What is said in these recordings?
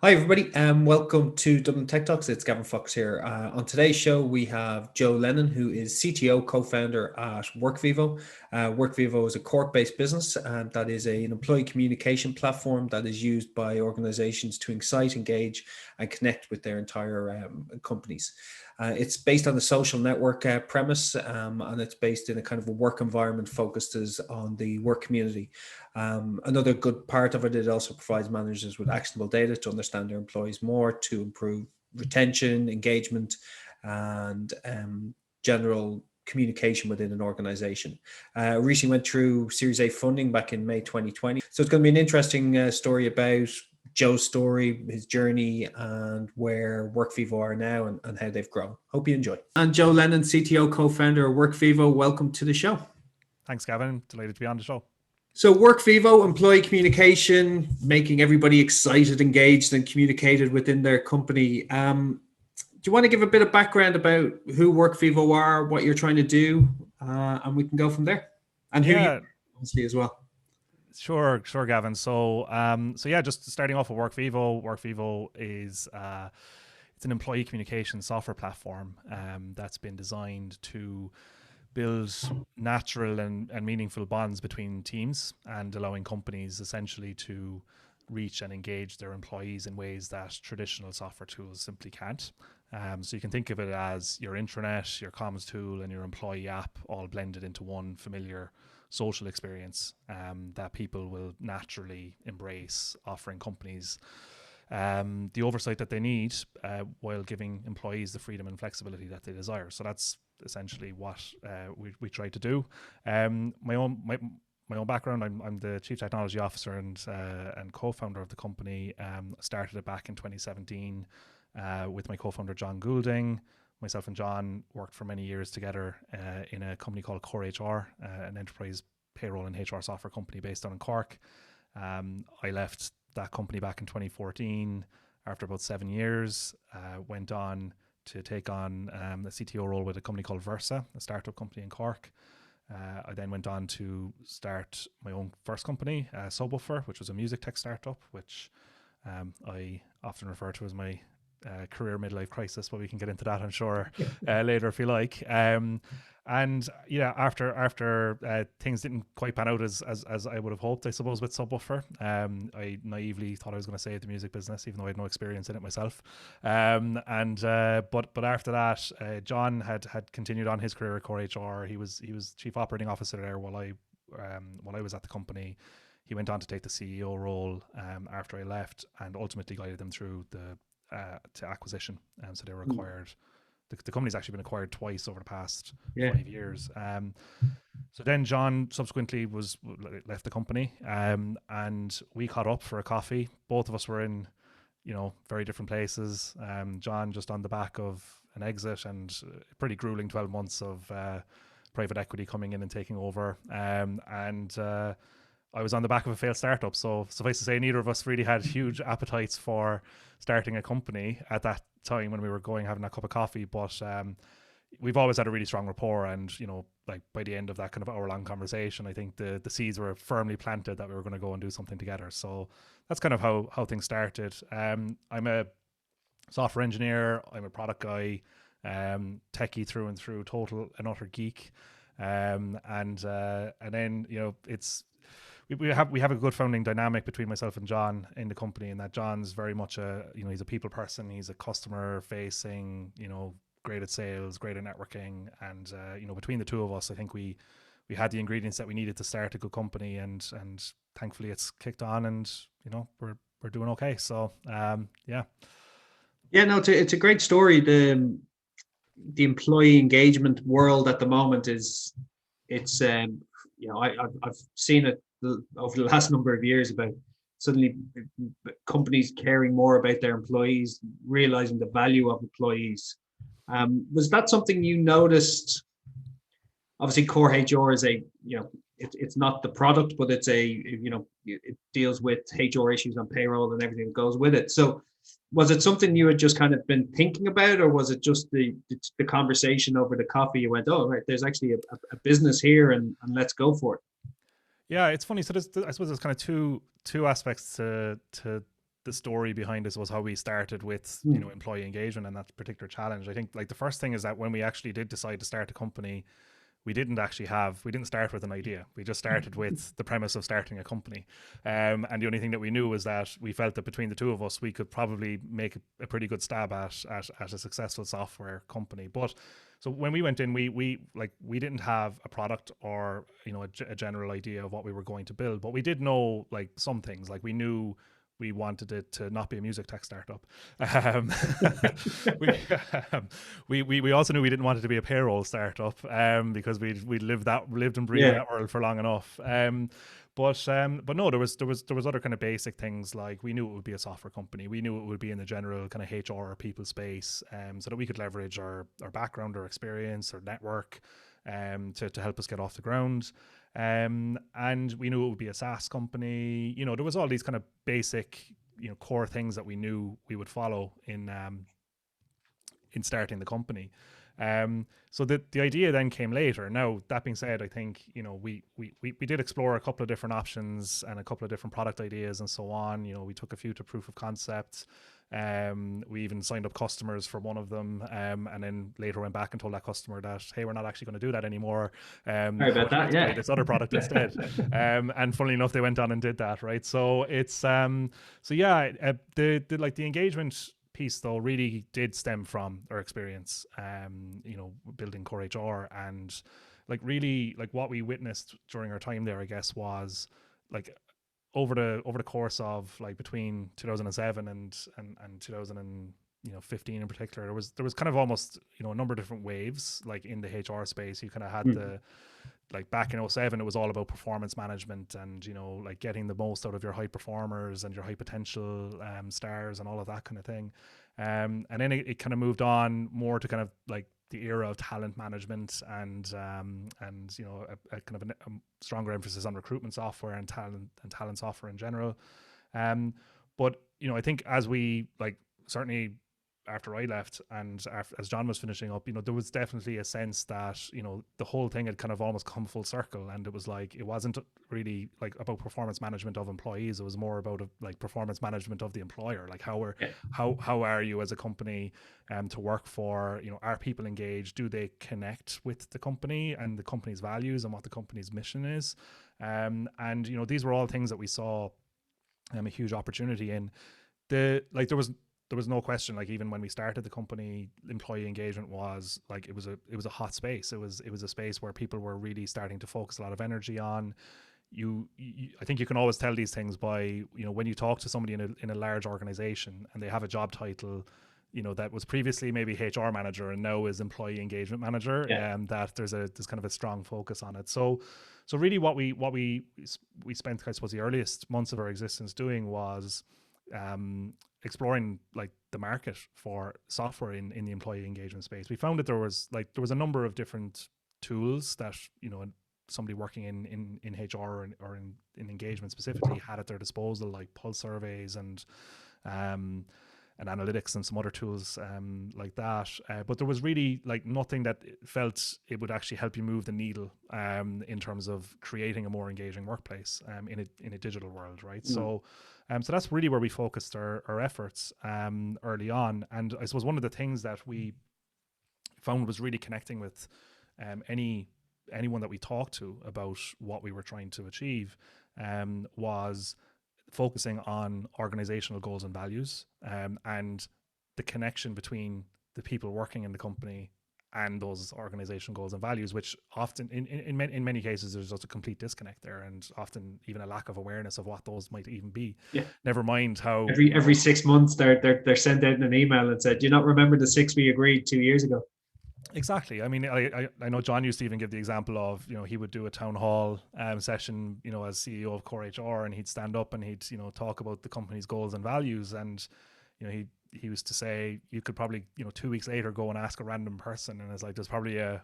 Hi, everybody, and welcome to Dublin Tech Talks. It's Gavin Fox here. On today's show, we have Joe Lennon, who is CTO, co-founder at Workvivo. Workvivo is a Cork-based business that is an employee communication platform that is used by organizations to excite, engage, and connect with their entire companies. It's based on the social network premise, and it's based in a kind of a work environment focused on the work community. Another good part of it, it also provides managers with actionable data to understand their employees more, to improve retention, engagement, and general communication within an organization. Recently went through Series A funding back in May 2020. So it's going to be an interesting story about Joe's story, his journey, and where Workvivo are now and how they've grown. Hope you enjoy. And Joe Lennon, CTO, co-founder of Workvivo, welcome to the show. Thanks, Gavin. Delighted to be on the show. So Workvivo, employee communication, making everybody excited, engaged, and communicated within their company. Do you want to give a bit of background about who Workvivo are, what you're trying to do, and we can go from there? And who you obviously as well. Sure, Gavin. So just starting off with Workvivo. Workvivo is it's an employee communication software platform that's been designed to build natural and meaningful bonds between teams and allowing companies essentially to reach and engage their employees in ways that traditional software tools simply can't. So you can think of it as your intranet, your comms tool, and your employee app all blended into one familiar social experience that people will naturally embrace, offering companies the oversight that they need while giving employees the freedom and flexibility that they desire. So that's essentially what we try to do. My own background, I'm the Chief Technology Officer and co-founder of the company. Started it back in 2017 with my co-founder John Goulding. Myself and John worked for many years together in a company called Core HR, an enterprise payroll and HR software company based down in Cork. I left that company back in 2014 after about 7 years. Went on to take on the CTO role with a company called Versa, a startup company in Cork. I then went on to start my own first company, Subwoofer, which was a music tech startup, which I often refer to as my career midlife crisis, but we can get into that, I'm sure, later if you like. And yeah, after things didn't quite pan out as I would have hoped, I suppose, with Subwoofer, I naively thought I was going to stay at the music business, even though I had no experience in it myself. But after that, John had continued on his career at Core HR. He was chief operating officer there while I was at the company. He went on to take the CEO role after I left, and ultimately guided them through to acquisition. So they were acquired. The company's actually been acquired twice over the past 5 years. So then John subsequently left the company, and we caught up for a coffee. Both of us were in, very different places. John just on the back of an exit and a pretty grueling 12 months of private equity coming in and taking over. I was on the back of a failed startup. So suffice to say, neither of us really had huge appetites for starting a company at that time when we were having that cup of coffee. But we've always had a really strong rapport. And, like by the end of that kind of hour-long conversation, I think the seeds were firmly planted that we were going to go and do something together. So that's kind of how things started. I'm a software engineer. I'm a product guy, techie through and through, total and utter geek. And then, it's... We have a good founding dynamic between myself and John in the company, in that John's very much he's a people person. He's a customer facing, great at sales, great at networking. And, between the two of us, I think we had the ingredients that we needed to start a good company, and thankfully it's kicked on, and, we're doing okay. So, yeah. Yeah, no, it's a great story. The employee engagement world at the moment I've seen it over the last number of years about suddenly companies caring more about their employees, realizing the value of employees. Was that something you noticed? Obviously, Core HR is it's not the product, but it's it deals with HR issues on payroll and everything that goes with it. So was it something you had just kind of been thinking about, or was it just the conversation over the coffee? You went, oh, right, there's actually a business here, and let's go for it. Yeah, it's funny. So I suppose there's kind of two aspects to the story behind this was how we started with employee engagement and that particular challenge. I think like the first thing is that when we actually did decide to start a company, we didn't start with an idea. We just started with the premise of starting a company. And the only thing that we knew was that we felt that between the two of us, we could probably make a pretty good stab at a successful software company. But so when we went in, we didn't have a product or, a general idea of what we were going to build, but we did know like some things. Like we knew we wanted it to not be a music tech startup. Um, we also knew we didn't want it to be a payroll startup, because we lived and breathed that world for long enough. But no, there was other kind of basic things. Like we knew it would be a software company. We knew it would be in the general kind of HR or people space, so that we could leverage our background, our experience, our network, to help us get off the ground. And we knew it would be a SaaS company. There was all these kind of basic, core things that we knew we would follow in starting the company. So the idea then came later. Now, that being said, I think, we did explore a couple of different options and a couple of different product ideas and so on. We took a few to proof of concept. We even signed up customers for one of them, and then later went back and told that customer that, hey, we're not actually going to do that anymore. Sorry about that. Yeah, this other product instead. And funnily enough, they went on and did that, right? So it's the engagement piece though really did stem from our experience, building Core HR, and like really like what we witnessed during our time there, I guess, was like over the course of like between 2007 and 2015 in particular, there was kind of almost a number of different waves like in the HR space. You kind of had the like back in 07, it was all about performance management and like getting the most out of your high performers and your high potential stars and all of that kind of thing. And then it kind of moved on more to kind of like the era of talent management and a kind of a stronger emphasis on recruitment software and talent software in general. But I think as we like certainly after I left and as John was finishing up, there was definitely a sense that, the whole thing had kind of almost come full circle. And it was like, it wasn't really like about performance management of employees. It was more about like performance management of the employer. Like how are you as a company to work for, are people engaged? Do they connect with the company and the company's values and what the company's mission is? And, these were all things that we saw a huge opportunity in. There was no question, like even when we started the company, employee engagement was like it was a hot space. It was a space where people were really starting to focus a lot of energy on. I think you can always tell these things by when you talk to somebody in a large organization and they have a job title that was previously maybe HR manager and now is employee engagement manager, and that there's kind of a strong focus on it. So really what we spent, I suppose, the earliest months of our existence doing was exploring like the market for software in the employee engagement space. We found that there was a number of different tools that somebody working in HR or in engagement specifically had at their disposal, like pulse surveys and analytics and some other tools like that. But there was really like nothing that felt it would actually help you move the needle in terms of creating a more engaging workplace in a digital world, right? So that's really where we focused our efforts early on. And I suppose one of the things that we found was really connecting with anyone that we talked to about what we were trying to achieve was focusing on organizational goals and values, and the connection between the people working in the company and those organizational goals and values, which often in many cases there's just a complete disconnect there, and often even a lack of awareness of what those might even be. Never mind how every 6 months they're sent out an email and said, do you not remember the 6 we agreed 2 years ago? Exactly. I mean, I know John used to even give the example of, he would do a town hall session, as CEO of Core HR, and he'd stand up and he'd, talk about the company's goals and values. And, he used to say you could probably, 2 weeks later go and ask a random person. And it's like, there's probably a,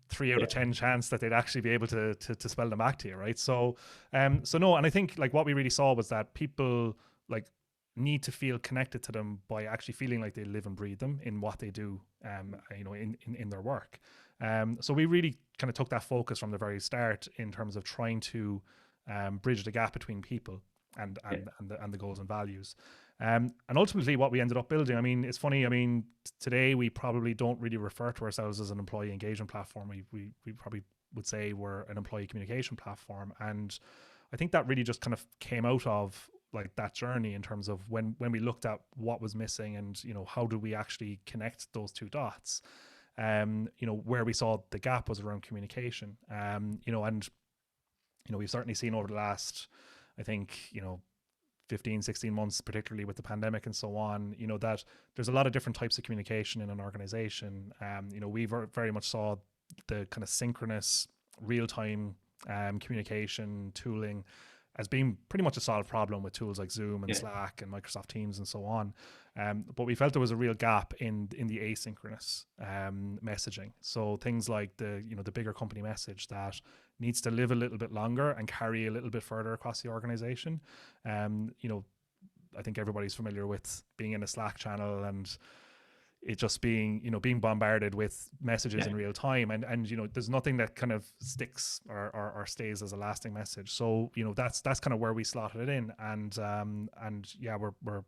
3 out of 10 chance that they'd actually be able to spell them back to you. Right. So no. And I think like what we really saw was that people like need to feel connected to them by actually feeling like they live and breathe them in what they do, in their work. So we really kind of took that focus from the very start in terms of trying to bridge the gap between people and the goals and values. And ultimately what we ended up building, I mean, it's funny, I mean, today we probably don't really refer to ourselves as an employee engagement platform. We probably would say we're an employee communication platform. And I think that really just kind of came out of like that journey in terms of when we looked at what was missing and, you know, how do we actually connect those two dots. You know, where we saw the gap was around communication. You know, and, you know, we've certainly seen over the last, I think, you know, 15, 16 months, particularly with the pandemic and so on, you know, that there's a lot of different types of communication in an organization. You know, we very much saw the kind of synchronous real-time communication tooling as being pretty much a solved problem with tools like Zoom and Slack and Microsoft Teams and so on. But we felt there was a real gap in the asynchronous messaging. So things like the bigger company message that needs to live a little bit longer and carry a little bit further across the organization. You know, I think everybody's familiar with being in a Slack channel and it just being, you know, being bombarded with messages in real time, and you know, there's nothing that kind of sticks or stays as a lasting message. So, you know, that's kind of where we slotted it in, and yeah, we're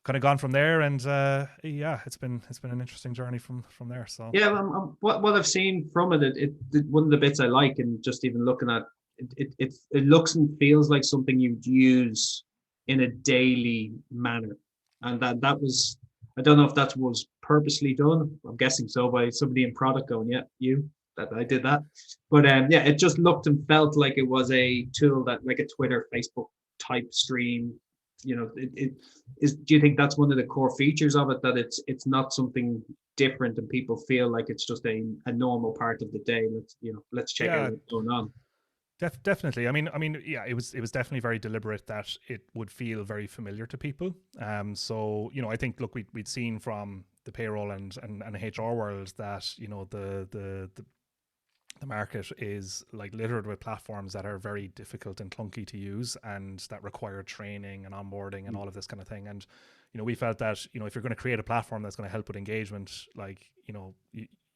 kind of gone from there, and yeah, it's been an interesting journey from there. So yeah, what I've seen from it, one of the bits I like, and just even looking at it looks and feels like something you'd use in a daily manner, and that was, I don't know if that was purposely done. I'm guessing so, by somebody in product going, yeah, that I did that. But yeah, it just looked and felt like it was a tool that, like a Twitter, Facebook type stream. You know, it is. Do you think that's one of the core features of it, that it's not something different and people feel like it's just a normal part of the day? Let's check out what's going on. Definitely. I mean, yeah, it was definitely very deliberate that it would feel very familiar to people. So, you know, I think, look, we'd seen from the payroll and HR world that, you know, the market is like littered with platforms that are very difficult and clunky to use and that require training and onboarding and all of this kind of thing. And, you know, we felt that, you know, if you're going to create a platform that's going to help with engagement, like, you know,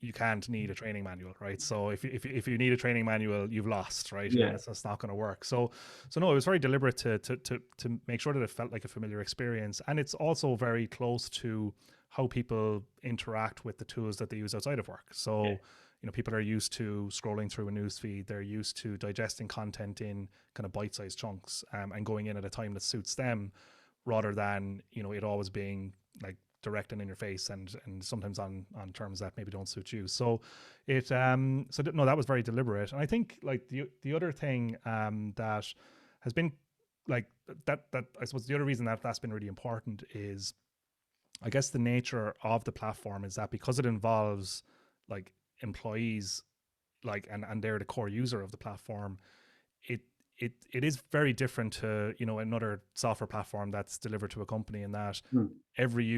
you can't need a training manual, right? So if you need a training manual, you've lost, right? Yeah. And it's not going to work. So no, it was very deliberate to make sure that it felt like a familiar experience, and it's also very close to how people interact with the tools that they use outside of work. So you know, people are used to scrolling through a newsfeed. They're used to digesting content in kind of bite-sized chunks and going in at a time that suits them, rather than, you know, it always being like direct and in your face and sometimes on terms that maybe don't suit you. So it no, that was very deliberate. And I think like the other thing that has been like that I suppose the other reason that that's been really important is, I guess, the nature of the platform is that because it involves like employees, like and they're the core user of the platform, it is very different to, you know, another software platform that's delivered to a company, in that every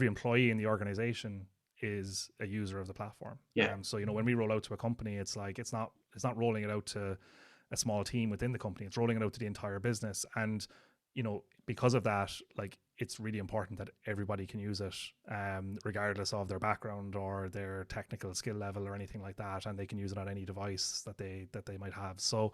employee in the organization is a user of the platform. So, you know, when we roll out to a company, it's like it's not rolling it out to a small team within the company, it's rolling it out to the entire business. And, you know, because of that, like, it's really important that everybody can use it, regardless of their background or their technical skill level or anything like that, and they can use it on any device that they might have. So,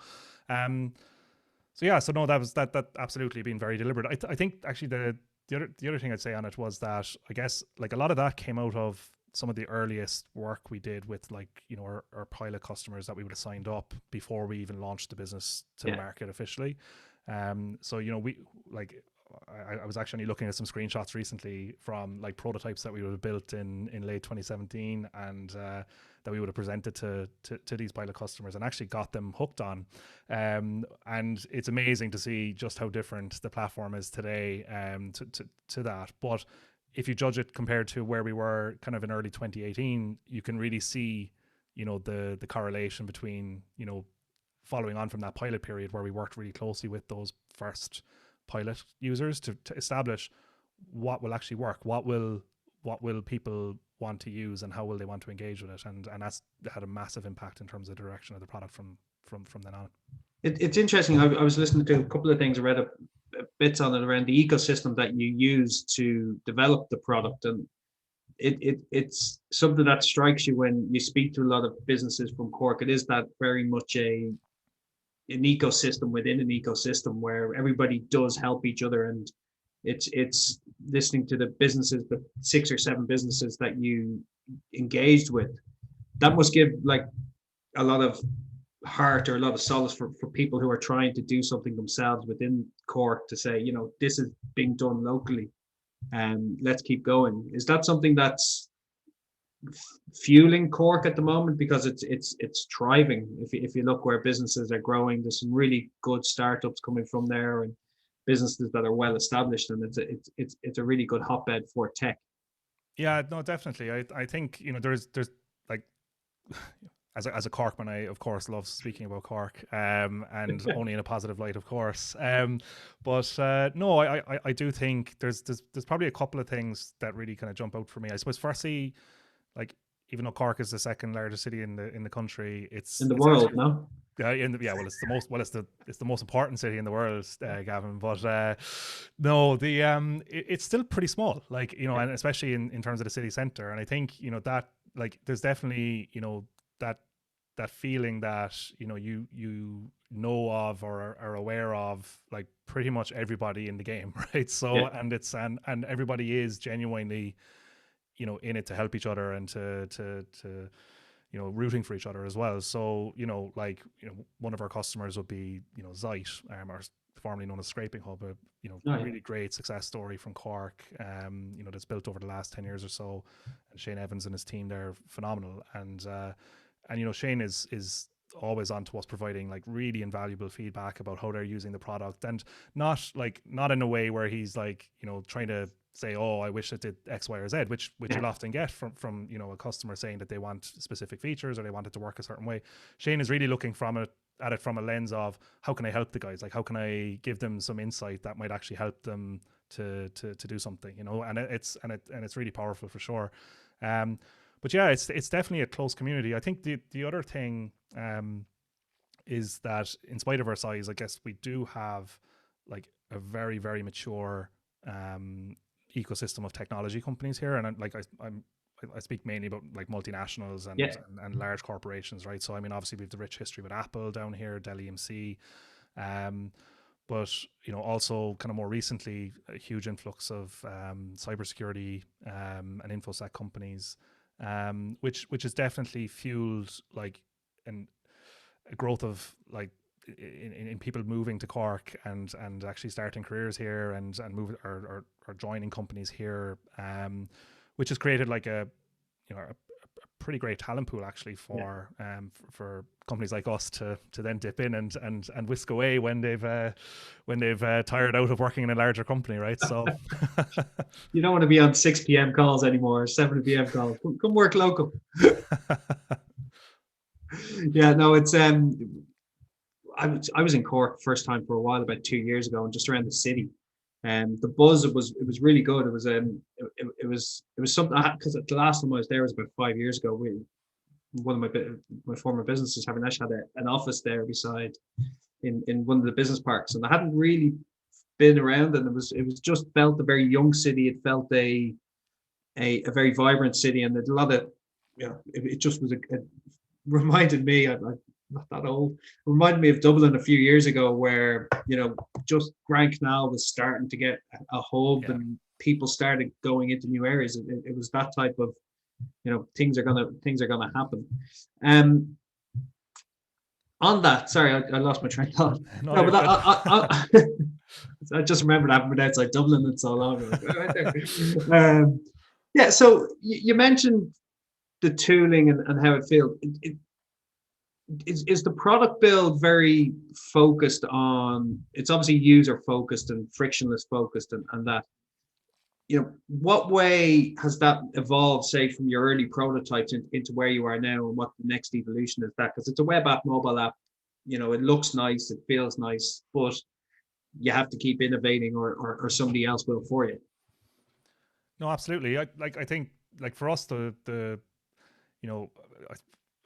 so no, that absolutely been very deliberate. I think actually the other thing I'd say on it was that, I guess, like, a lot of that came out of some of the earliest work we did with, like, you know, our pilot customers that we would have signed up before we even launched the business to the market officially. So, you know, I was actually looking at some screenshots recently from like prototypes that we would have built in late 2017 and that we would have presented to these pilot customers and actually got them hooked on. And it's amazing to see just how different the platform is today to that. But if you judge it compared to where we were kind of in early 2018, you can really see, you know, the correlation between, you know, following on from that pilot period where we worked really closely with those first pilot users to establish what will actually work, what will people want to use, and how will they want to engage with it, and that's had a massive impact in terms of the direction of the product from then on. It's interesting. I was listening to a couple of things. I read a bits on it around the ecosystem that you use to develop the product, and it's something that strikes you when you speak to a lot of businesses from Cork. It is that very much a an ecosystem within an ecosystem where everybody does help each other, and it's listening to the businesses, the 6 or 7 businesses that you engaged with. That must give like a lot of heart or a lot of solace for people who are trying to do something themselves within Cork to say, this is being done locally, and let's keep going. Is that something that's fueling Cork at the moment? Because it's thriving. If you look where businesses are growing, there's some really good startups coming from there, and businesses that are well established, and it's a really good hotbed for tech. Yeah, no, definitely. I think there's like as a Corkman, I of course love speaking about Cork, and only in a positive light, of course. But no, I do think there's probably a couple of things that really kind of jump out for me. I suppose firstly, like, even though Cork is the second largest city in the country, it's in the world, actually, no? well, it's the most important city in the world, Gavin. But no, it's still pretty small, like, and especially in terms of the city centre. And I think that, like, there's definitely that feeling that you know of or are aware of, like, pretty much everybody in the game, right? So Yeah. and everybody is genuinely in it to help each other and to rooting for each other as well. So one of our customers would be Zeit, or formerly known as Scraping Hub, a really great success story from Cork, that's built over the last 10 years or so. And Shane Evans and his team, they're phenomenal. And Shane is always on to us, providing like really invaluable feedback about how they're using the product, and not in a way where he's like trying to say, oh, I wish it did X, Y, or Z, which you'll often get from a customer saying that they want specific features or they want it to work a certain way. Shane is really looking at it from a lens of, how can I help the guys? Like, how can I give them some insight that might actually help them to do something, and it's really powerful for sure. But yeah, it's definitely a close community. I think the other thing is that, in spite of our size, I guess we do have like a very, very mature ecosystem of technology companies here, and I speak mainly about like multinationals and large corporations, right? So I mean, obviously we have the rich history with Apple down here, Dell EMC, but also kind of more recently, a huge influx of cybersecurity and infosec companies, which has definitely fueled like a growth of like in people moving to Cork and actually starting careers here and move or joining companies here, which has created like a pretty great talent pool actually for companies like us to then dip in and whisk away when they've tired out of working in a larger company, right? So you don't want to be on 6 p.m. calls anymore, 7 p.m. calls. Come work local. Yeah, no, it's I was in Cork first time for a while about 2 years ago, and just around the city, and the buzz, it was really good. It was something, because the last time I was there was about 5 years ago. One of my former businesses, had an office there beside in one of the business parks, and I hadn't really been around, and it was just felt a very young city. It felt a very vibrant city, and there's a lot of it just was reminded me, I'm not that old, reminded me of Dublin a few years ago, where just Grand Canal was starting to get a hub, and people started going into new areas. It was that type of things are gonna happen. On that, sorry, I lost my train of thought. No, but I just remembered I haven't been outside Dublin in so long. Yeah, so you mentioned the tooling and how it feels. Is the product build very focused on, it's obviously user focused and frictionless focused, and that, what way has that evolved, say, from your early prototypes into where you are now, and what the next evolution is that? Because it's a web app, mobile app, it looks nice, it feels nice, but you have to keep innovating, or somebody else will for you. No, absolutely. I think, like, for us, the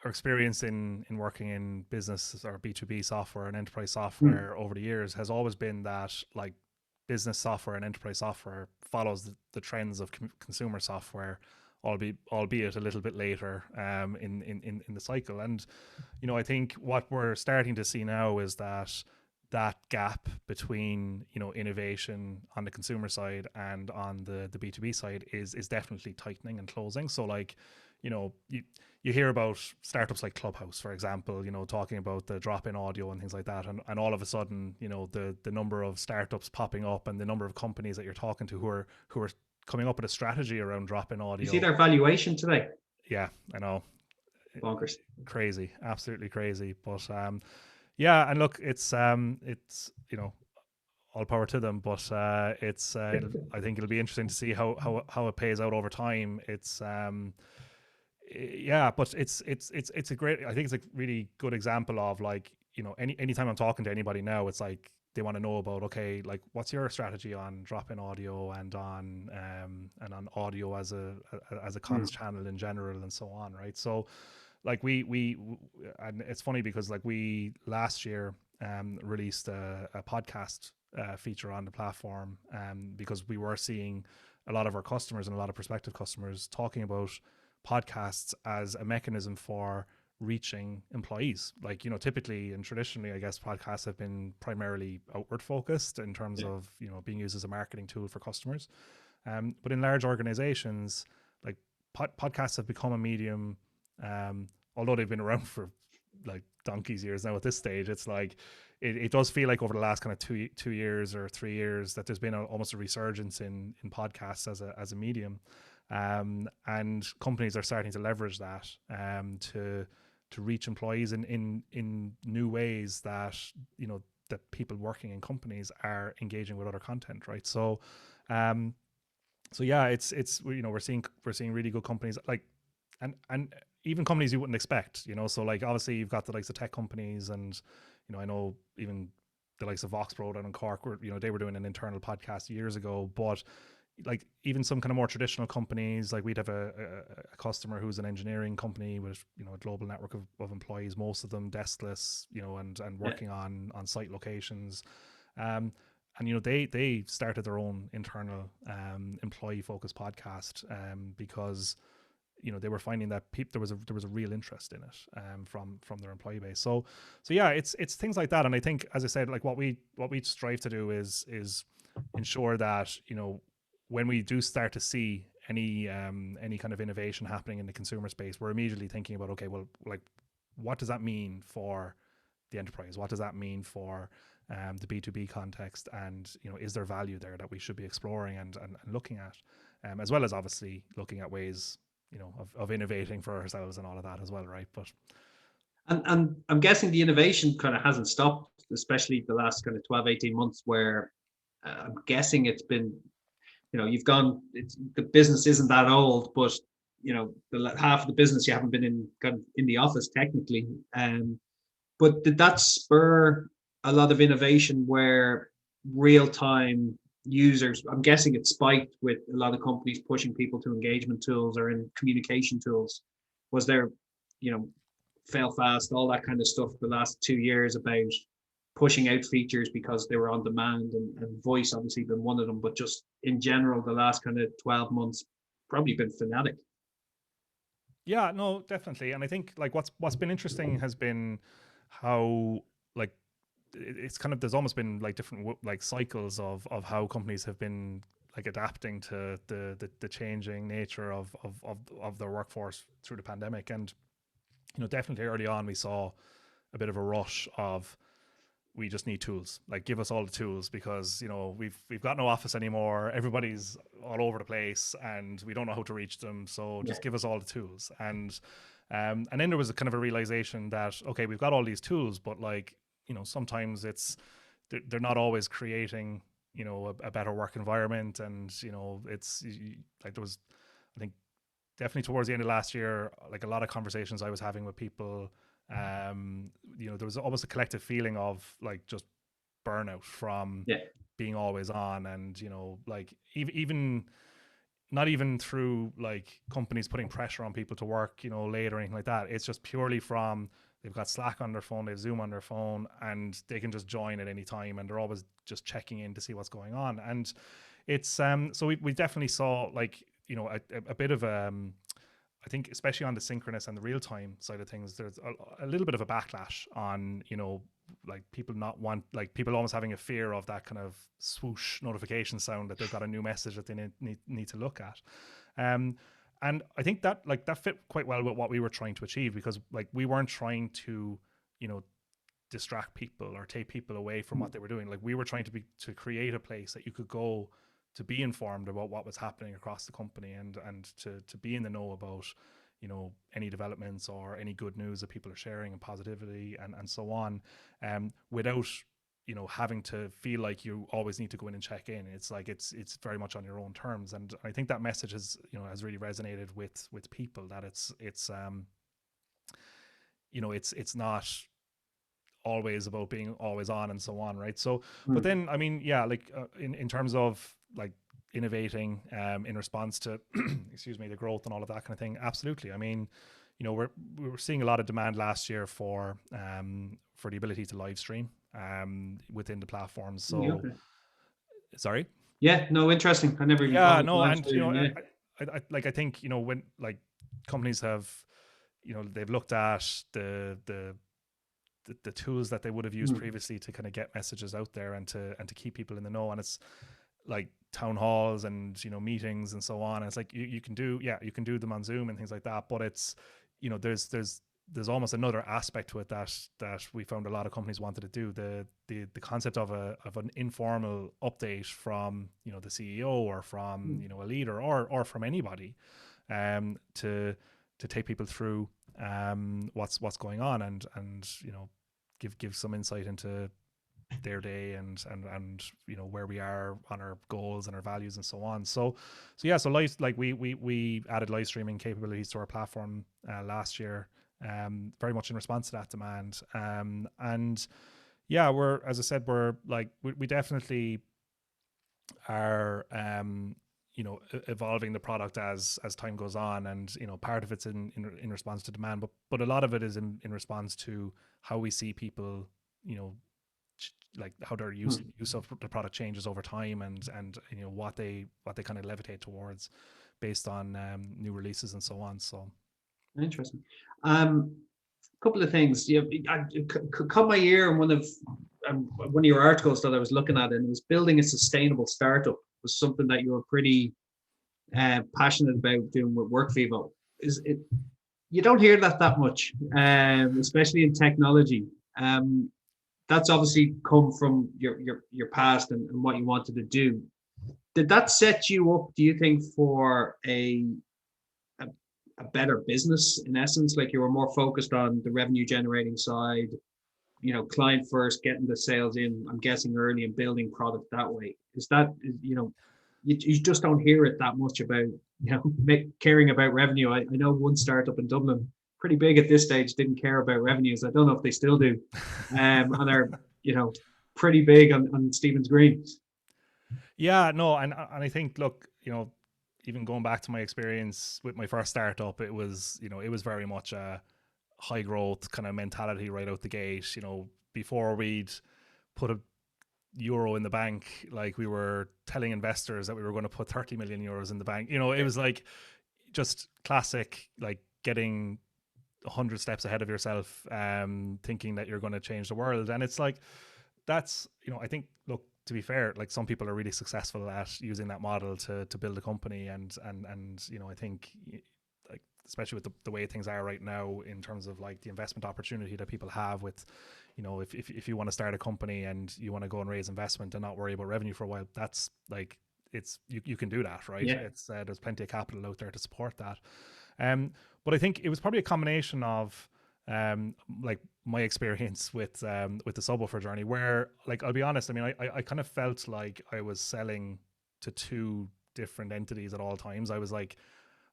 our experience in working in business or B2B software and enterprise software over the years has always been that, like, business software and enterprise software follows the trends of consumer software, albeit a little bit later in the cycle. And I think what we're starting to see now is that gap between innovation on the consumer side and on the B2B side is definitely tightening and closing. So like you hear about startups like Clubhouse, for example, talking about the drop-in audio and things like that, and all of a sudden the number of startups popping up and the number of companies that you're talking to who are coming up with a strategy around drop-in audio. You see their valuation today? Yeah, I know. Bonkers. Crazy, absolutely crazy. But yeah, and look, it's all power to them. But I think it'll be interesting to see how it pays out over time. It's yeah, but it's a great. I think it's a really good example of like anytime I'm talking to anybody now, it's like they want to know about, okay, like what's your strategy on drop-in audio and on audio as a comms channel in general and so on, right? So like we and it's funny because like we last year released a podcast feature on the platform because we were seeing a lot of our customers and a lot of prospective customers talking about podcasts as a mechanism for reaching employees. Like typically and traditionally, I guess podcasts have been primarily outward focused in terms of being used as a marketing tool for customers, but in large organizations, like podcasts have become a medium, although they've been around for like donkey's years now. At this stage, it's like it does feel like over the last kind of 2 years or 3 years that there's been almost a resurgence in podcasts as a medium, and companies are starting to leverage that to reach employees in new ways that that people working in companies are engaging with other content, right? So yeah, it's we're seeing really good companies like and even companies you wouldn't expect, so like obviously you've got the likes of tech companies, and I know even the likes of Voxpro down in Cork were they were doing an internal podcast years ago, but like even some kind of more traditional companies, like we'd have a customer who's an engineering company with a global network of employees, most of them deskless, and working on site locations, and they started their own internal employee focused podcast because they were finding that there was a real interest in it from their employee base. So yeah, it's things like that. And I think, as I said, like what we strive to do is ensure that when we do start to see any kind of innovation happening in the consumer space, we're immediately thinking about, okay, well, like what does that mean for the enterprise? What does that mean for the B2B context? And is there value there that we should be exploring and looking at, as well as obviously looking at ways of innovating for ourselves and all of that as well, right? But and I'm guessing the innovation kind of hasn't stopped, especially the last kind of 12-18 months, where I'm guessing it's been, you've gone, the business isn't that old, but the half of the business you haven't been in the office technically, but did that spur a lot of innovation where real-time users, I'm guessing it spiked with a lot of companies pushing people to engagement tools or in communication tools? Was there fail fast, all that kind of stuff the last 2 years about pushing out features because they were on demand, and voice obviously been one of them, but just in general the last kind of 12 months probably been fanatic? Yeah, no, definitely. And I think like what's been interesting has been how like it's kind of, there's almost been like different like cycles of how companies have been like adapting to the changing nature of their workforce through the pandemic. And definitely early on we saw a bit of a rush of, we just need tools, like give us all the tools, because we've got no office anymore, everybody's all over the place and we don't know how to reach them, so just give us all the tools. And then there was a kind of a realization that, okay, we've got all these tools, but like sometimes they're not always creating a better work environment. And it's like, there was, I think, definitely towards the end of last year, like a lot of conversations I was having with people, there was almost a collective feeling of like just burnout from being always on. And like even not even through like companies putting pressure on people to work late or anything like that, it's just purely from, they've got Slack on their phone, they have Zoom on their phone, and they can just join at any time, and they're always just checking in to see what's going on. And it's so we definitely saw like a bit of I think especially on the synchronous and the real time side of things, there's a little bit of a backlash on, like people almost having a fear of that kind of swoosh notification sound that they've got a new message that they need to look at. And I think that that fit quite well with what we were trying to achieve, because like we weren't trying to, distract people or take people away from what they were doing. Like we were trying to create a place that you could go to be informed about what was happening across the company, and to be in the know about, any developments or any good news that people are sharing, and positivity and so on, without having to feel like you always need to go in and check in. It's like it's very much on your own terms, and I think that message has really resonated with people, that it's not always about being always on and so on, right? So but then I mean, yeah, like in terms of like innovating in response to excuse me, the growth and all of that kind of thing, absolutely. I mean, we were seeing a lot of demand last year for the ability to live stream within the platform. So okay. Sorry. Yeah, no, interesting. I never even Yeah, thought of no, live and streaming. I think when like companies have, they've looked at the tools that they would have used previously to kind of get messages out there and to keep people in the know, and it's like town halls and meetings and so on. And it's like you can do them on Zoom and things like that, but it's there's almost another aspect to it that we found a lot of companies wanted to do, the concept of an informal update from the CEO or from a leader or from anybody, to take people through what's going on, and give some insight into their day and where we are on our goals and our values and so on. So live, like we added live streaming capabilities to our platform last year, very much in response to that demand. And yeah, as I said, we're like we definitely are evolving the product as time goes on, and part of it's in response to demand, but a lot of it is in response to how we see people, like how their use of the product changes over time, and what they kind of levitate towards based on new releases and so on. So Interesting. Couple of things. I caught my ear in one of your articles that I was looking at, and it was building a sustainable startup was something that you were pretty passionate about doing with Workvivo. Is it? You don't hear that much, especially in technology. That's obviously come from your past and what you wanted to do. Did that set you up, do you think, for a better business in essence? Like you were more focused on the revenue generating side, client first, getting the sales in, I'm guessing early, and building product that way. Is that, you just don't hear it that much about, caring about revenue. I know one startup in Dublin, pretty big at this stage, didn't care about revenues. I don't know if they still do. And are, pretty big on Stephen's Green. Yeah, no, and I think, look, even going back to my experience with my first startup, it was very much a high growth kind of mentality right out the gate. Before we'd put a euro in the bank, like we were telling investors that we were going to put 30 million euros in the bank. It was like just classic, like getting 100 steps ahead of yourself, thinking that you're going to change the world. And it's like, that's, I think, look, to be fair, like some people are really successful at using that model to build a company, and I think, like especially with the way things are right now in terms of like the investment opportunity that people have with, if you want to start a company and you want to go and raise investment and not worry about revenue for a while, that's like, it's you can do that, right? Yeah. It's there's plenty of capital out there to support that. But I think it was probably a combination of like my experience with the subwoofer journey, where, like, I'll be honest, I mean, I kind of felt like I was selling to two different entities at all times. I was like,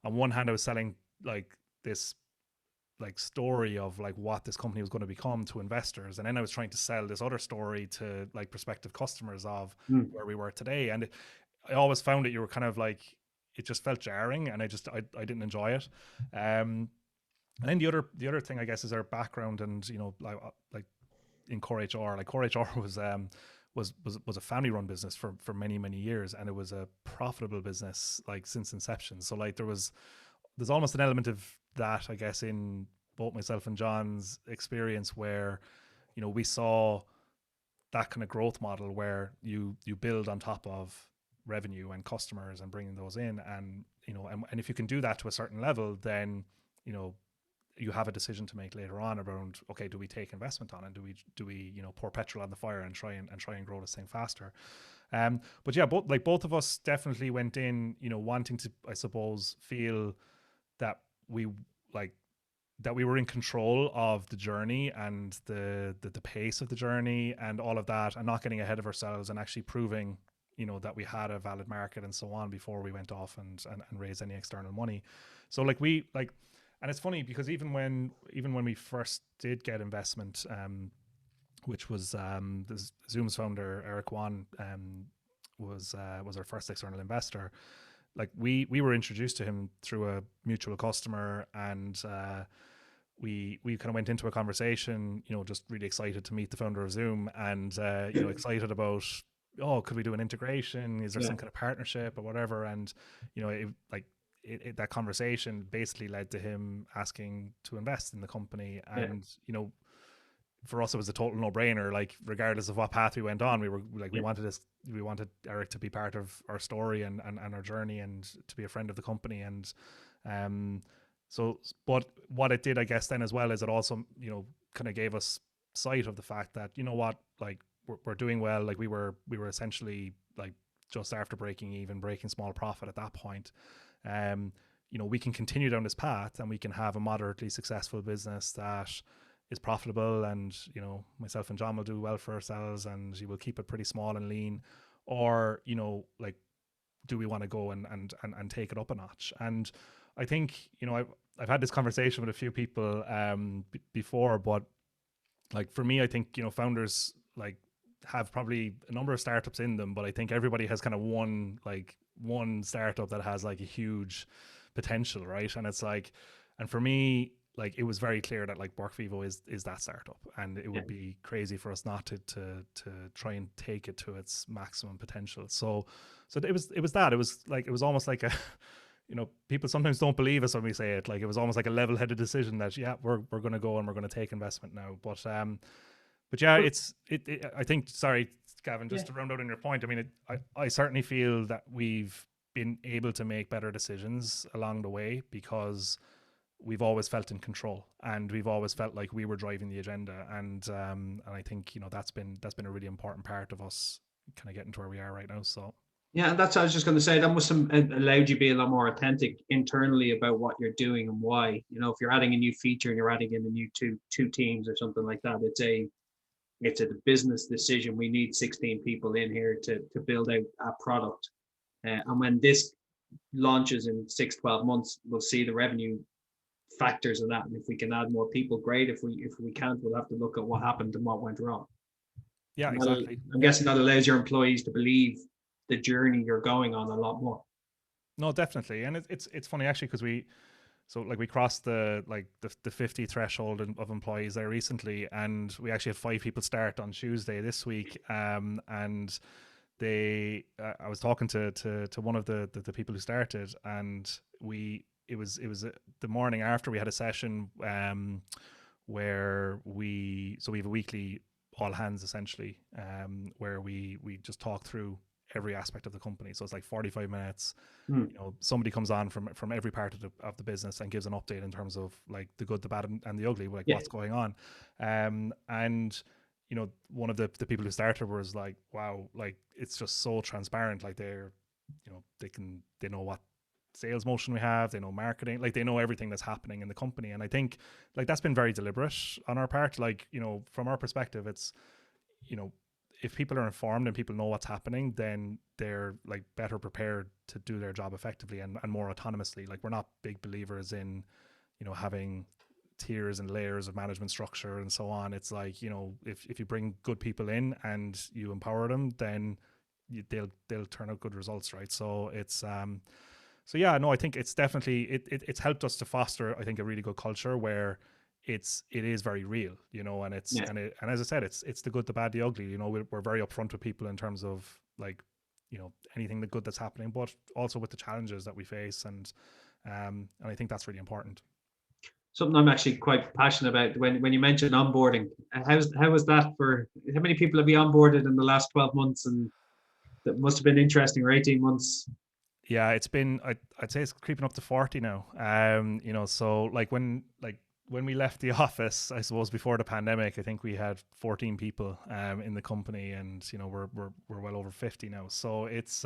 on one hand, I was selling like this like story of like what this company was going to become to investors, and then I was trying to sell this other story to like prospective customers of where we were today. And I always found that you were kind of like, it just felt jarring, and I didn't enjoy it. And then the other thing, I guess, is our background, and like in Core HR, like Core HR was a family run business for many years, and it was a profitable business like since inception. So like there's almost an element of that, I guess, in both myself and John's experience, where we saw that kind of growth model where you build on top of revenue and customers and bringing those in, and and if you can do that to a certain level, then you have a decision to make later on around, okay, do we take investment on, and do we pour petrol on the fire and try and grow this thing faster. But yeah, both of us definitely went in wanting to, I suppose, feel that we were in control of the journey and the pace of the journey and all of that, and not getting ahead of ourselves, and actually proving that we had a valid market and so on before we went off and raised any external money. So and it's funny because even when we first did get investment, which was Zoom's founder Eric Wan was our first external investor. Like we were introduced to him through a mutual customer, and we kind of went into a conversation, just really excited to meet the founder of Zoom, and excited about, could we do an integration? Is there some kind of partnership or whatever? And that conversation basically led to him asking to invest in the company, and for us it was a total no-brainer. Like regardless of what path we went on, we were like, we wanted Eric to be part of our story and our journey, and to be a friend of the company. And so, but what it did, I guess, then as well, is it also kind of gave us sight of the fact that like we're doing well. Like we were essentially like just after breaking small profit at that point. We can continue down this path, and we can have a moderately successful business that is profitable, and myself and John will do well for ourselves, and we will keep it pretty small and lean. Or like, do we want to go and take it up a notch? And I think I've had this conversation with a few people before, but like for me, I think founders like have probably a number of startups in them, but I think everybody has kind of one startup that has like a huge potential, right? And it's like, and for me, like it was very clear that like Workvivo is that startup, and it would be crazy for us not to try and take it to its maximum potential. So it was almost like a people sometimes don't believe us when we say it. Like it was almost like a level-headed decision that we're going to go and we're going to take investment now. But yeah, I think, sorry, Gavin, just to round out on your point, I mean, I certainly feel that we've been able to make better decisions along the way, because we've always felt in control, and we've always felt like we were driving the agenda. And I think, that's been a really important part of us kind of getting to where we are right now. So. Yeah, and that's what I was just going to say. That must have allowed you to be a lot more authentic internally about what you're doing and why. If you're adding a new feature and you're adding in a new two teams or something like that, it's a business decision. We need 16 people in here to build out a product. And when this launches in 6-12 months, we'll see the revenue factors of that. And if we can add more people, great. If we can't, we'll have to look at what happened and what went wrong. Yeah, exactly. I'm guessing that allows your employees to believe the journey you're going on a lot more. No, definitely. And it's funny actually, because we crossed the 50 threshold of employees there recently, and we actually had 5 people start on Tuesday this week. And I was talking to one of the people who started, and it was the morning after we had a session where we have a weekly all hands essentially, where we just talk through every aspect of the company. So it's like 45 minutes. Somebody comes on from every part of the business and gives an update in terms of like the good, the bad, and the ugly, like what's going on. And one of the people who started was like, wow, like it's just so transparent. Like they're, they know what sales motion we have, they know marketing, like they know everything that's happening in the company. And I think like that's been very deliberate on our part. Like, from our perspective, it's, if people are informed and people know what's happening, then they're like better prepared to do their job effectively and more autonomously. Like we're not big believers in, having tiers and layers of management structure and so on. It's like, if you bring good people in and you empower them, then they'll turn out good results, right? So it's so yeah, no, I think it's definitely it's helped us to foster, I think, a really good culture where it is very real, you know, and it's Yeah. and as I said, it's the good, the bad, the ugly. You know, we're very upfront with people in terms of like, you know, anything the good that's happening, but also with the challenges that we face, and I think that's really important. Something I'm actually quite passionate about when you mentioned onboarding. How was that for how many people have you onboarded in the last 12 months? And that must have been interesting, or 18 months. Yeah, it's been I'd say it's creeping up to 40 now. You know, so when we left the office, I suppose before the pandemic, I think we had 14 people in the company, and you know we're well over 50 now. So it's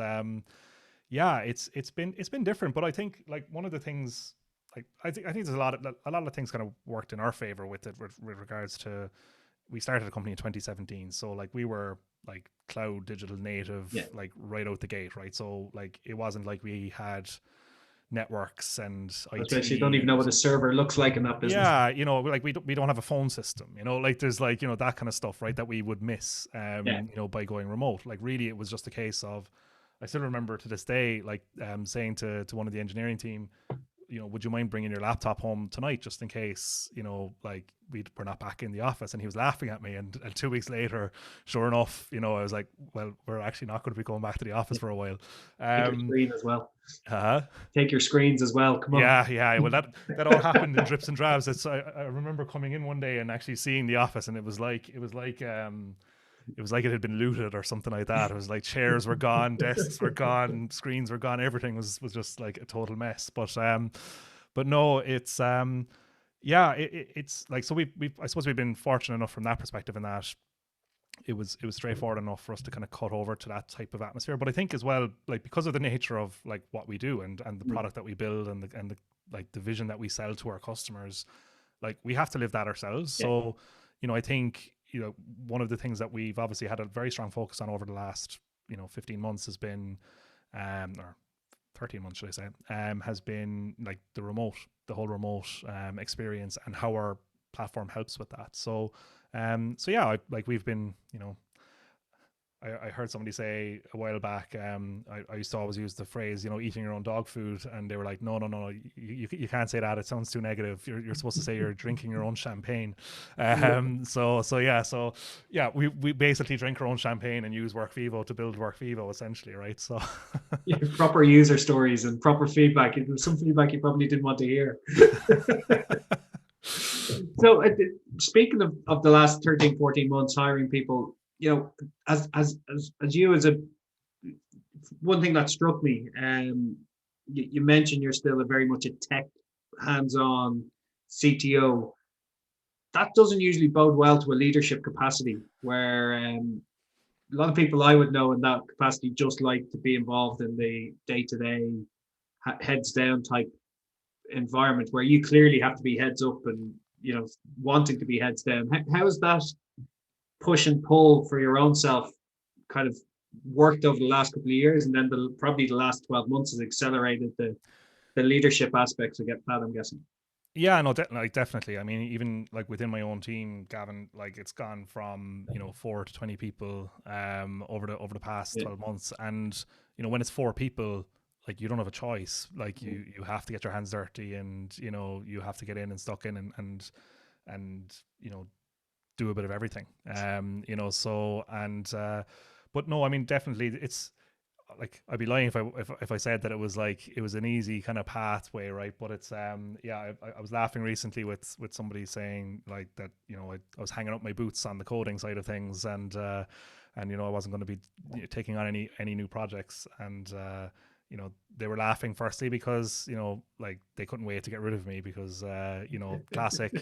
yeah, it's been different, but I think like one of the things, like I think there's a lot of things kind of worked in our favor with it with regards to, we started a company in 2017, so like we were like cloud digital native, Yeah. like right out the gate, right? So like it wasn't like we had networks and Especially you IT don't even know and what a server looks like in that business. yeah, you know, like we don't have a phone system, you know, like there's like, you know, that kind of stuff, right, that we would miss Yeah. you know, by going remote. Like really it was just a case of, I still remember to this day, like saying to one of the engineering team, you know, would you mind bringing your laptop home tonight just in case, you know, like we're not back in the office? And he was laughing at me. And 2 weeks later, sure enough, you know, I was like, well, we're actually not going to be going back to the office for a while. Take your screen as well. Uh-huh. Take your screens as well. Come on. Yeah. Well, that all happened in drips and drabs. I remember coming in one day and actually seeing the office, and it was like it had been looted or something like that. It was like chairs were gone, desks were gone, screens were gone, everything was just like a total mess. But no, it's yeah, it's like, so we've I suppose we've been fortunate enough from that perspective, in that it was straightforward enough for us to kind of cut over to that type of atmosphere. But I think as well, like because of the nature of like what we do and the product that we build and the like the vision that we sell to our customers, like we have to live that ourselves. Yeah. So, you know, I think, you know, one of the things that we've obviously had a very strong focus on over the last, you know, 15 months has been, or 13 months, should I say, has been like the whole remote experience, and how our platform helps with that. So, so yeah, like we've been, you know, I heard somebody say a while back, I used to always use the phrase, you know, eating your own dog food. And they were like, no, you can't say that. It sounds too negative. You're supposed to say you're drinking your own champagne. So yeah, we basically drink our own champagne and use Workvivo to build Workvivo, essentially, right? So Yeah, proper user stories and proper feedback. It was some feedback you probably didn't want to hear. So speaking of the last 13, 14 months hiring people, you know, as you as a one thing that struck me, you mentioned you're still a very much a tech hands-on CTO. That doesn't usually bode well to a leadership capacity, where a lot of people I would know in that capacity just like to be involved in the day-to-day heads down type environment, where you clearly have to be heads up and, you know, wanting to be heads down. How is that push and pull for your own self kind of worked over the last couple of years, and then probably the last 12 months has accelerated the leadership aspects of that, I'm guessing? yeah, no, like definitely. I mean, even like within my own team, Gavin, like it's gone from, you know, 4 to 20 people over the past 12 months. And you know, when it's 4 people, like you don't have a choice. Like you have to get your hands dirty, and you know, you have to get in and stuck in and you know, do a bit of everything. You know, so and but no, I mean, definitely it's like, I'd be lying if I said that it was like it was an easy kind of pathway, right? But it's yeah, I was laughing recently with somebody saying like that, you know, I was hanging up my boots on the coding side of things, and you know, I wasn't going to be taking on any new projects. And you know, they were laughing firstly because, you know, like they couldn't wait to get rid of me because you know, classic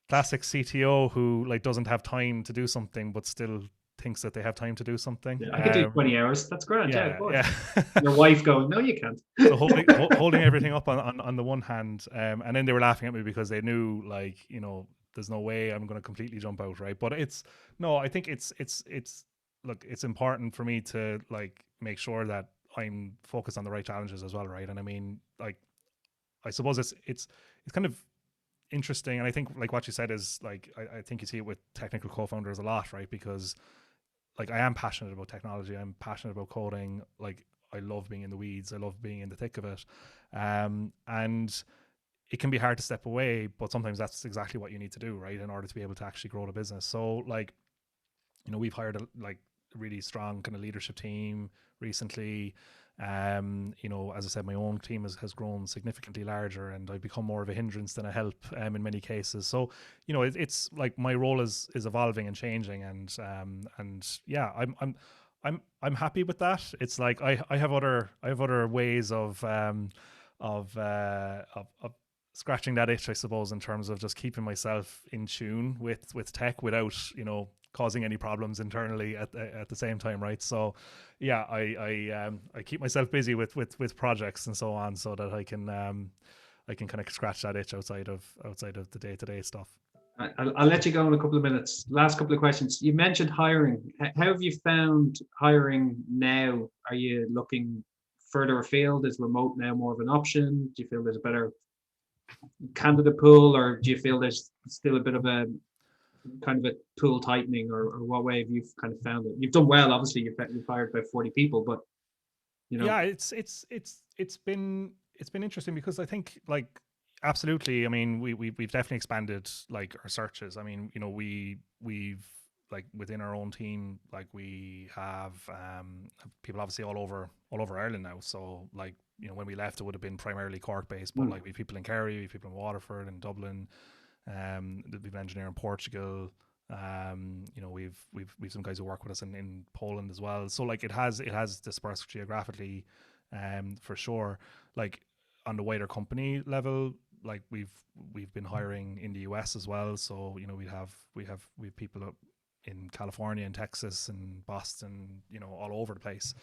CTO who like doesn't have time to do something but still thinks that they have time to do something. Yeah, I could do 20 hours. That's grand. Yeah, of course. Yeah. Your wife going, no, you can't. So holding everything up on the one hand, and then they were laughing at me because they knew, like, you know, there's no way I'm going to completely jump out, right? But it's no, I think it's look, it's important for me to like make sure that I'm focused on the right challenges as well, right? And I mean, like, I suppose it's kind of interesting, and I think like what you said is like, I think you see it with technical co-founders a lot, right? Because like I am passionate about technology, I'm passionate about coding, like I love being in the weeds, I love being in the thick of it, and it can be hard to step away, but sometimes that's exactly what you need to do, right, in order to be able to actually grow the business. So like, we've hired a really strong kind of leadership team recently. As I said, my own team has grown significantly larger, and I've become more of a hindrance than a help in many cases. So, it's like my role is evolving and changing, and yeah, I'm happy with that. It's like I have other ways of scratching that itch, I suppose, in terms of just keeping myself in tune with tech without causing any problems internally at the same time, right? So yeah, I keep myself busy with projects and so on, so that I can kind of scratch that itch outside of the day-to-day stuff. I'll let you go in a couple of minutes. Last couple of questions. You mentioned hiring. How have you found hiring now? Are you looking further afield? Is remote now more of an option? Do you feel there's a better candidate pool, or do you feel there's still a bit of a kind of a pool tightening, or what way have you kind of found it? You've done well, obviously. You've hired about 40 people, but yeah, it's been interesting, because I think, like, absolutely, I mean, we've definitely expanded like our searches. I mean, we've like within our own team, like we have people obviously all over Ireland now. So like, when we left, it would have been primarily Cork based, but like we've people in Kerry, we've people in Waterford and Dublin, we've an engineer in Portugal. We've some guys who work with us in Poland as well. So like it has dispersed geographically, for sure. Like on the wider company level, like we've been hiring in the US as well. So we have people up in California and Texas and Boston, all over the place.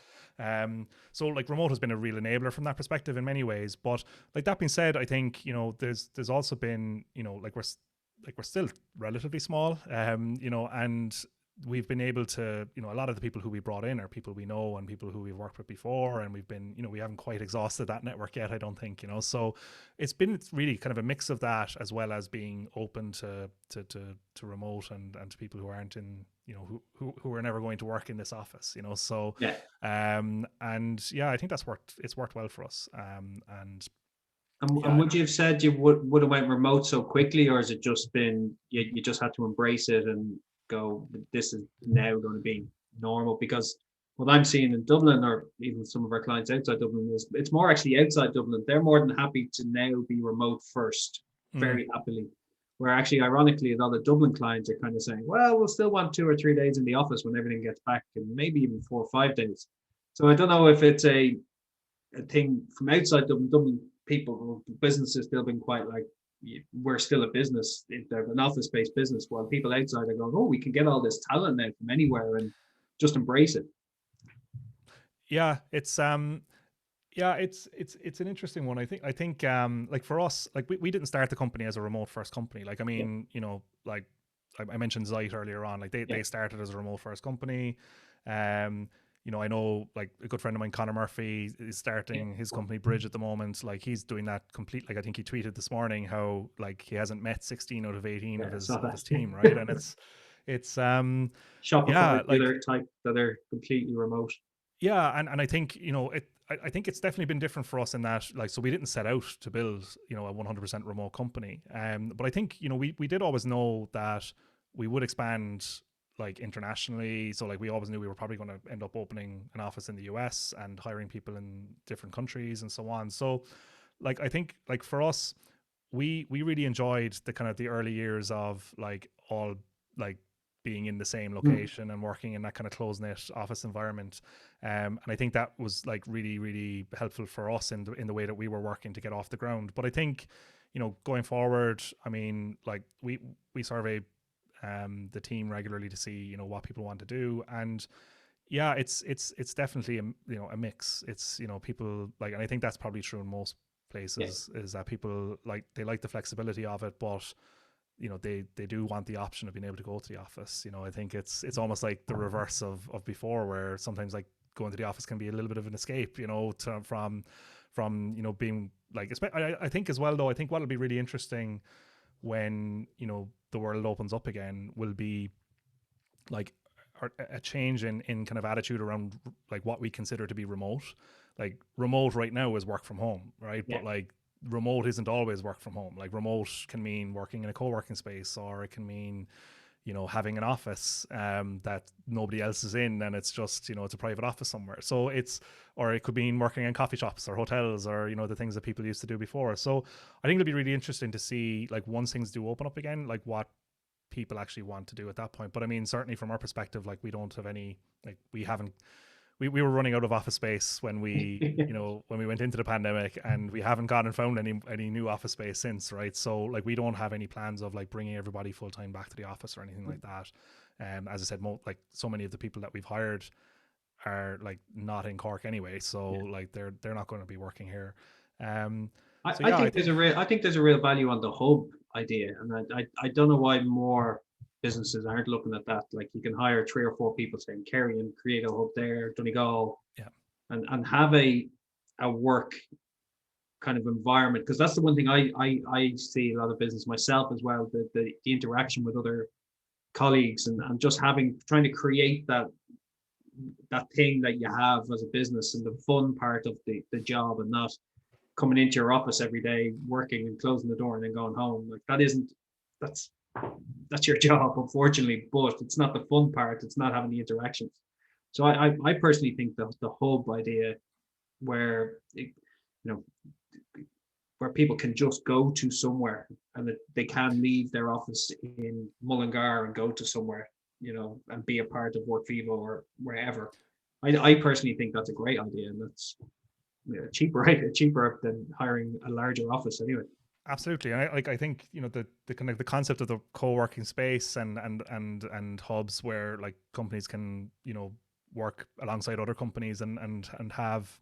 So like remote has been a real enabler from that perspective in many ways. But like that being said, I think there's also been like we're still relatively small, and we've been able to, a lot of the people who we brought in are people we know and people who we've worked with before, and we've been, we haven't quite exhausted that network yet, I don't think, so it's really kind of a mix of that, as well as being open to remote and to people who aren't in, who are never going to work in this office, so yeah. And yeah, I think it's worked well for us, And would you have said you would have went remote so quickly, or has it just been you just had to embrace it and go, this is now going to be normal? Because what I'm seeing in Dublin, or even some of our clients outside Dublin, is it's more actually outside Dublin. They're more than happy to now be remote first, very happily. Where actually, ironically, a lot of Dublin clients are kind of saying, well, we'll still want 2 or 3 days in the office when everything gets back, and maybe even 4 or 5 days. So I don't know if it's a thing from outside Dublin. Dublin people, businesses still been quite like, we're still a business, they're an office-based business, while people outside are going, oh, we can get all this talent now from anywhere and just embrace it. Yeah, it's an interesting one. I think like for us, like we didn't start the company as a remote first company. Like, I mean, like I mentioned Zeit earlier on, like they started as a remote first company. I know like a good friend of mine, Connor Murphy, is starting his company Bridge at the moment. Like he's doing that complete. Like I think he tweeted this morning how like he hasn't met 16 out of 18 of his team, right? And it's Shopify, the other type that are completely remote. Yeah, and I think I think it's definitely been different for us in that, like, so we didn't set out to build a 100% remote company, but I think we did always know that we would expand like internationally. So like we always knew we were probably going to end up opening an office in the US and hiring people in different countries and so on. So like I think like for us, we really enjoyed the kind of the early years of like all like being in the same location and working in that kind of close-knit office environment, and I think that was like really, really helpful for us in the way that we were working to get off the ground. But I think going forward, I mean, like we survey the team regularly to see what people want to do, and yeah, it's definitely a mix. It's people like, and I think that's probably true in most places, is that people they like the flexibility of it, but they do want the option of being able to go to the office. I think it's almost like the reverse of before, where sometimes like going to the office can be a little bit of an escape, from being like, I think as well though, I think what'll be really interesting when the world opens up again will be like a change in kind of attitude around like what we consider to be remote. Like remote right now is work from home, right? But like remote isn't always work from home. Like remote can mean working in a co-working space, or it can mean, you know, having an office that nobody else is in, and it's just, you know, it's a private office somewhere. So it's, or it could mean working in coffee shops or hotels, or, you know, the things that people used to do before. So I think it'll be really interesting to see, like, once things do open up again, like what people actually want to do at that point. But I mean, certainly from our perspective, like we don't have any, like we haven't, we were running out of office space when we, you know, when we went into the pandemic, and we haven't gone and found any new office space since, right? So like we don't have any plans of like bringing everybody full time back to the office or anything like that. As I said, like so many of the people that we've hired are like not in Cork anyway, so like they're not going to be working here. So yeah, I think there's a real value on the hub idea, and I don't know why more businesses aren't looking at that. Like you can hire 3 or 4 people, say in Kerry, and create a hub there, Donegal, yeah, and have a work kind of environment, because that's the one thing I see a lot of business myself as well, the interaction with other colleagues, and just trying to create that thing that you have as a business, and the fun part of the job, and not coming into your office every day, working and closing the door and then going home. Like that's your job, unfortunately, but it's not the fun part. It's not having the interactions. So I personally think the hub idea, where you know, where people can just go to somewhere, and that they can leave their office in Mullingar and go to somewhere, you know, and be a part of Workvivo or wherever. I personally think that's a great idea, and that's cheaper, right? Cheaper than hiring a larger office anyway. Absolutely. And I think, you know, the kind of the concept of the co-working space and hubs where like companies can, you know, work alongside other companies and have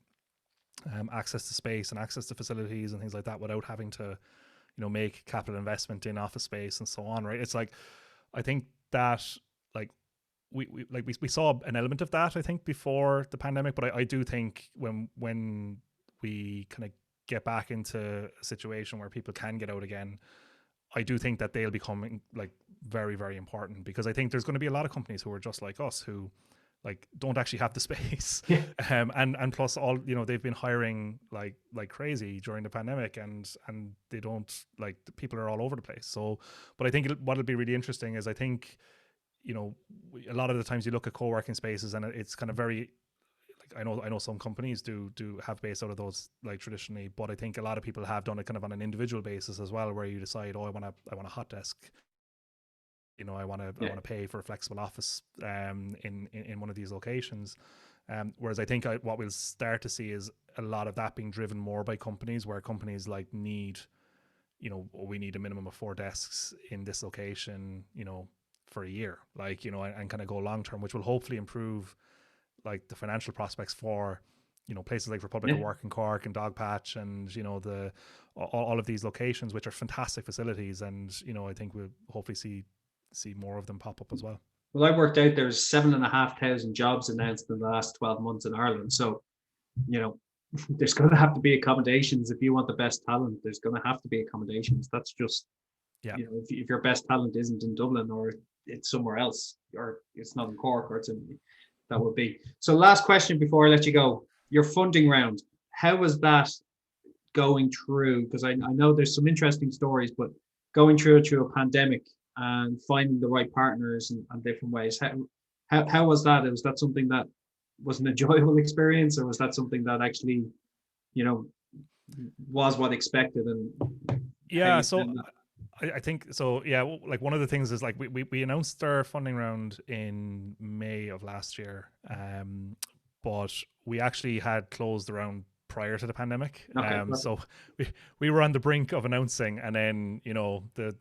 access to space and access to facilities and things like that without having to, you know, make capital investment in office space and so on, right? It's like, I think that like we saw an element of that, I think, before the pandemic, but I do think when we kind of get back into a situation where people can get out again, I do think that they'll become like very, very important, because I think there's going to be a lot of companies who are just like us, who like don't actually have the space. Yeah. And plus all, you know, they've been hiring like crazy during the pandemic, and they don't, like, the people are all over the place. So, but I think what'll be really interesting is, I think, you know, a lot of the times you look at co-working spaces and it's kind of very, like, I know some companies do have based out of those, like, traditionally, but I think a lot of people have done it kind of on an individual basis as well, where you decide, oh, I want a hot desk, you know, I want to pay for a flexible office in one of these locations. Whereas I think what we'll start to see is a lot of that being driven more by companies, where companies like need, you know, we need a minimum of 4 desks in this location, you know, for a year, like, you know, and kind of go long term, which will hopefully improve like the financial prospects for, you know, places like Republic of Work and Cork and Dogpatch, and, you know, all of these locations, which are fantastic facilities. And, you know, I think we'll hopefully see more of them pop up as well. Well, I worked out there's 7,500 jobs announced in the last 12 months in Ireland. So, you know, there's going to have to be accommodations. If you want the best talent, there's going to have to be accommodations. That's just, Yeah. you know, if your best talent isn't in Dublin, or it's somewhere else, or it's not in Cork, or that would be. So last question before I let you go, your funding round, how was that going through? Because I know there's some interesting stories, but going through a pandemic and finding the right partners and different ways, how was that? Was that something that was an enjoyable experience, or was that something that actually, you know, was what expected? And yeah, so I think so. Yeah, like one of the things is, like, we announced our funding round in May of last year, but we actually had closed the round prior to the pandemic. So we were on the brink of announcing, and then, you know, the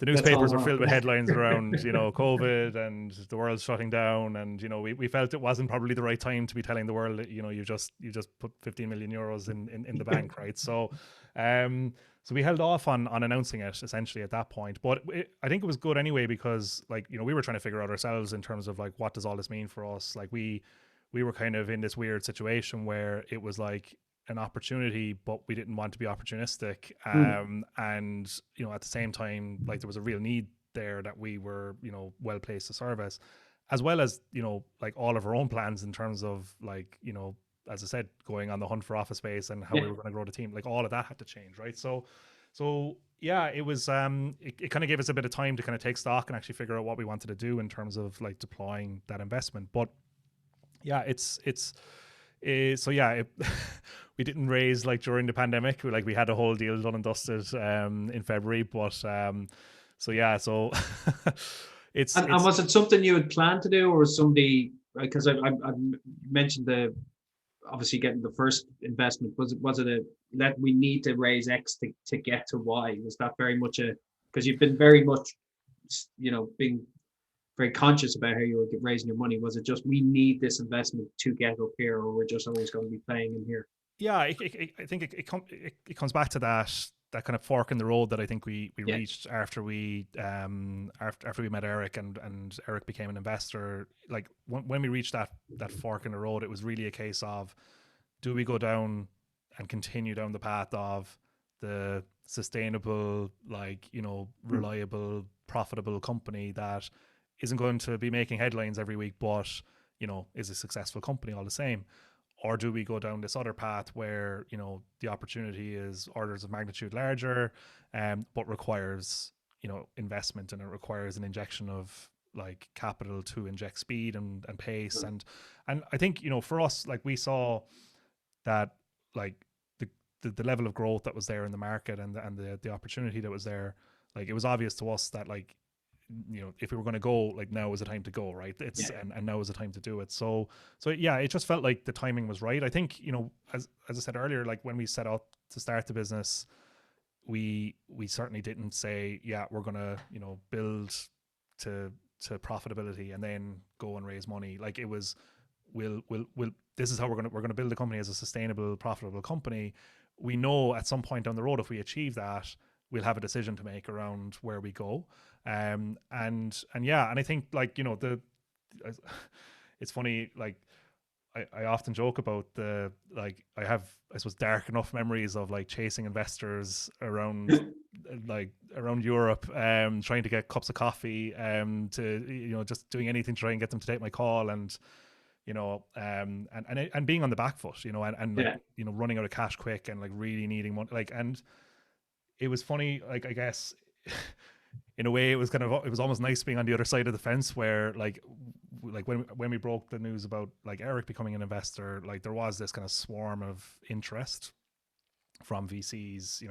newspapers were filled with headlines around, you know, COVID and the world shutting down, and, you know, we felt it wasn't probably the right time to be telling the world that, you know, you just put 15 million euros in the bank, right? So so we held off on announcing it essentially at that point, but I think it was good anyway, because, like, you know, we were trying to figure out ourselves in terms of, like, what does all this mean for us? Like, we were kind of in this weird situation where it was like an opportunity, but we didn't want to be opportunistic. And, you know, at the same time, like, there was a real need there that we were, you know, well placed to service, as well as, you know, like, all of our own plans in terms of, like, you know, as I said, going on the hunt for office space and how we were going to grow the team, like all of that had to change, right? So yeah, it was it kind of gave us a bit of time to kind of take stock and actually figure out what we wanted to do in terms of like deploying that investment. But yeah, so yeah, we didn't raise like during the pandemic. We had a whole deal done and dusted in February, but so yeah, so it's and was it something you had planned to do, or was somebody, because I mentioned obviously getting the first investment, was it a that we need to raise X to get to Y? Was that very much because you've been very much, being very conscious about how you were raising your money? Was it just, we need this investment to get up here, or we're just always going to be playing in here? Yeah, I think it comes back to that kind of fork in the road that I think we reached after we met Eric and Eric became an investor. Like when we reached that fork in the road, it was really a case of, do we go down and continue down the path of the sustainable, reliable, profitable company that isn't going to be making headlines every week, but is a successful company all the same? Or do we go down this other path where, the opportunity is orders of magnitude larger, but requires, investment, and it requires an injection of like capital to inject speed and pace. And I think, for us, like we saw that like the level of growth that was there in the market and the opportunity that was there, like it was obvious to us that like, if we were going to go, like now was the time to go, right? And now is the time to do it. So yeah, it just felt like the timing was right. I think, as I said earlier, like when we set out to start the business, we certainly didn't say, yeah, we're going to, build to profitability and then go and raise money. Like it was, we'll this is how we're going to build the company as a sustainable, profitable company. We know at some point down the road, if we achieve that, we'll have a decision to make around where we go. And yeah, and I think like, it's funny, like I often joke about I suppose dark enough memories of like chasing investors around around Europe, trying to get cups of coffee, to, just doing anything to try and get them to take my call, and and being on the back foot, and like, running out of cash quick and like really needing money, like, and it was funny, like, I guess in a way it was almost nice being on the other side of the fence, where like when we broke the news about like Eric becoming an investor, like there was this kind of swarm of interest from VCs,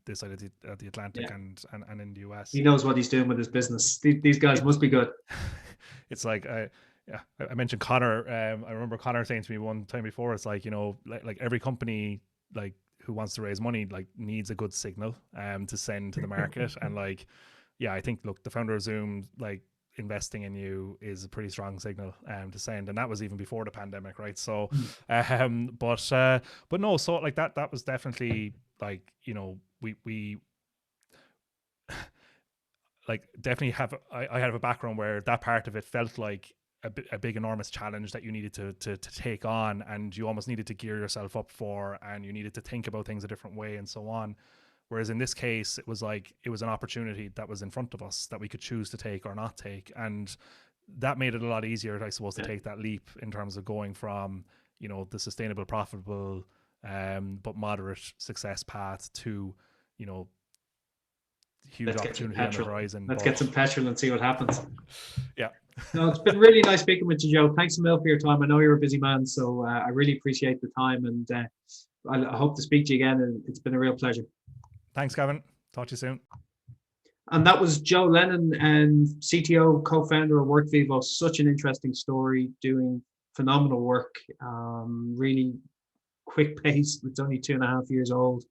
this side of the Atlantic and in the US. He knows what he's doing with his business. These guys must be good. It's like, I mentioned Connor. I remember Connor saying to me one time before, it's like, like every company like who wants to raise money like needs a good signal to send to the market. And like, yeah, I think, look, the founder of Zoom, like investing in you is a pretty strong signal to send, and that was even before the pandemic, right? So but no, so like that was definitely like, we like definitely have, I have a background where that part of it felt like a big enormous challenge that you needed to take on, and you almost needed to gear yourself up for, and you needed to think about things a different way and so on. Whereas in this case, it was like, it was an opportunity that was in front of us that we could choose to take or not take, and that made it a lot easier, I suppose, to take that leap in terms of going from, the sustainable, profitable, but moderate success path to, huge opportunity on the horizon. Let's get some petrol and see what happens. Yeah. No, it's been really nice speaking with you, Joe. Thanks a mil for your time. I know you're a busy man, so I really appreciate the time, and I hope to speak to you again, and it's been a real pleasure. Thanks, Gavin. Talk to you soon. And that was Joe Lennon, and CTO, co-founder of Workvivo. Such an interesting story, doing phenomenal work, really quick pace. It's only 2.5 years old,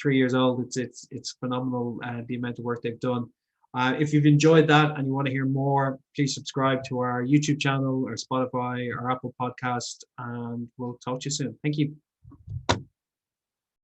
3 years old. It's phenomenal, the amount of work they've done. If you've enjoyed that and you want to hear more, please subscribe to our YouTube channel, or Spotify, or Apple Podcast, and we'll talk to you soon. Thank you.